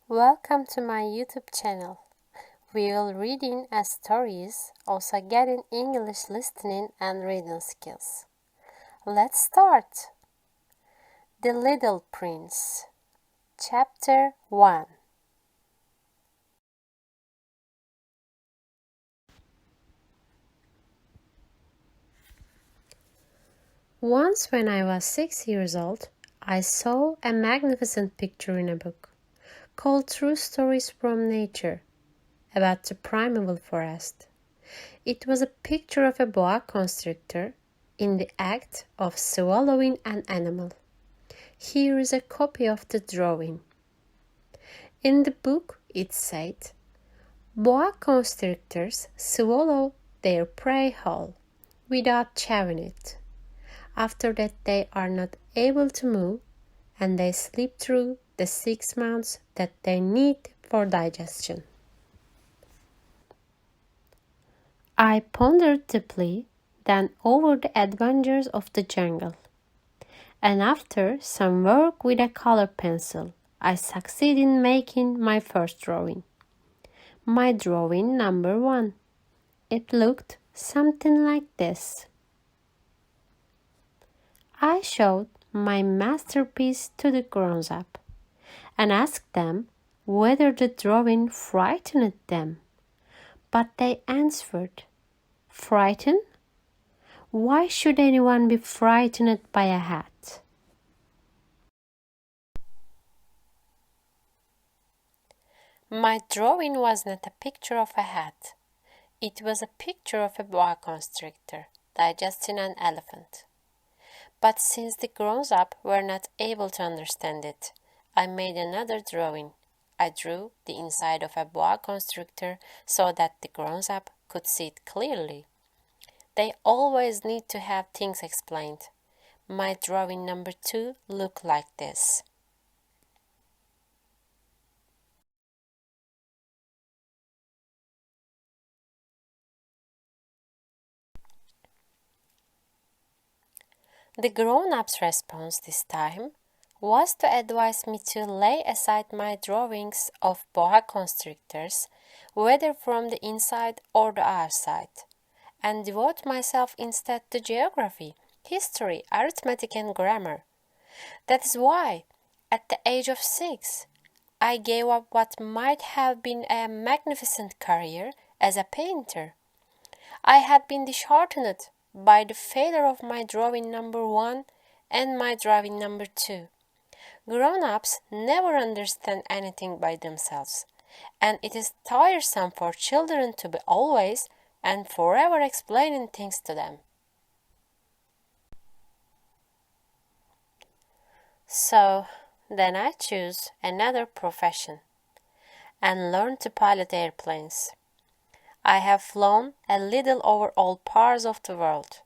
Welcome to my YouTube channel. We'll reading stories, also getting English listening and reading skills. Let's start. The Little Prince, Chapter 1. Once when I was 6 years old, I saw a magnificent picture in a book called True Stories from Nature about the primeval forest. It was a picture of a boa constrictor in the act of swallowing an animal. Here is a copy of the drawing. In the book it said, boa constrictors swallow their prey whole without chewing it. After that they are not able to move and they sleep through the 6 months that they need for digestion. I pondered deeply then over the adventures of the jungle, and after some work with a color pencil, I succeeded in making my first drawing. My drawing number 1. It looked something like this. I showed my masterpiece to the grown-ups and asked them whether the drawing frightened them. But they answered, "Frightened? Why should anyone be frightened by a hat?" My drawing was not a picture of a hat. It was a picture of a boa constrictor digesting an elephant. But since the grown-ups were not able to understand it, I made another drawing. I drew the inside of a boa constrictor so that the grown-ups could see it clearly. They always need to have things explained. My drawing number 2 looked like this. The grown-up's response this time was to advise me to lay aside my drawings of boa constrictors, whether from the inside or the outside, and devote myself instead to geography, history, arithmetic, and grammar. That is why, at the age of 6, I gave up what might have been a magnificent career as a painter. I had been disheartened by the failure of my drawing number 1 and my drawing number 2. Grown-ups never understand anything by themselves, and it is tiresome for children to be always and forever explaining things to them. So then I choose another profession and learn to pilot airplanes. I have flown a little over all parts of the world,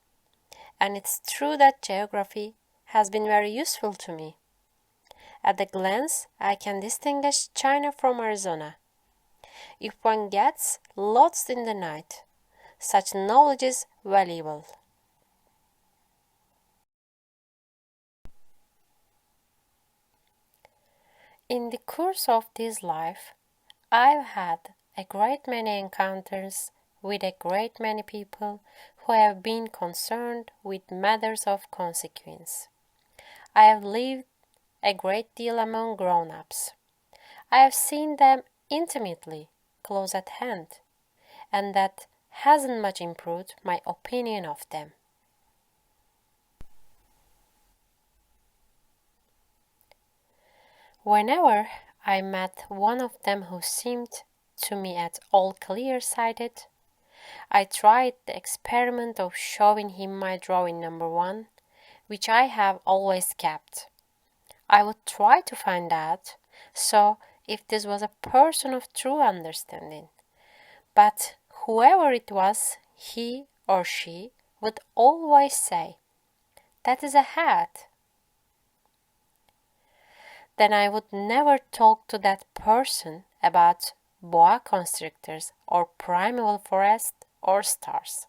and it's true that geography has been very useful to me. At a glance, I can distinguish China from Arizona. If one gets lost in the night, such knowledge is valuable. In the course of this life, I've had a great many encounters with a great many people who have been concerned with matters of consequence. I have lived a great deal among grown-ups. I have seen them intimately, close at hand, and that hasn't much improved my opinion of them. Whenever I met one of them who seemed to me at all clear-sighted, I tried the experiment of showing him my drawing number 1, which I have always kept. I would try to find out if this was a person of true understanding. But whoever it was, he or she would always say, "That is a hat." Then I would never talk to that person about boa constrictors or primeval forest or stars.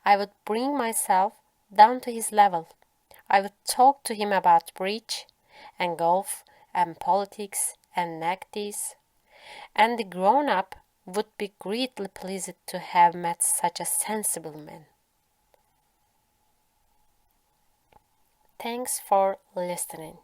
I would bring myself down to his level. I would talk to him about bridge and golf and politics and like this, and the grown-up would be greatly pleased to have met such a sensible man. Thanks for listening.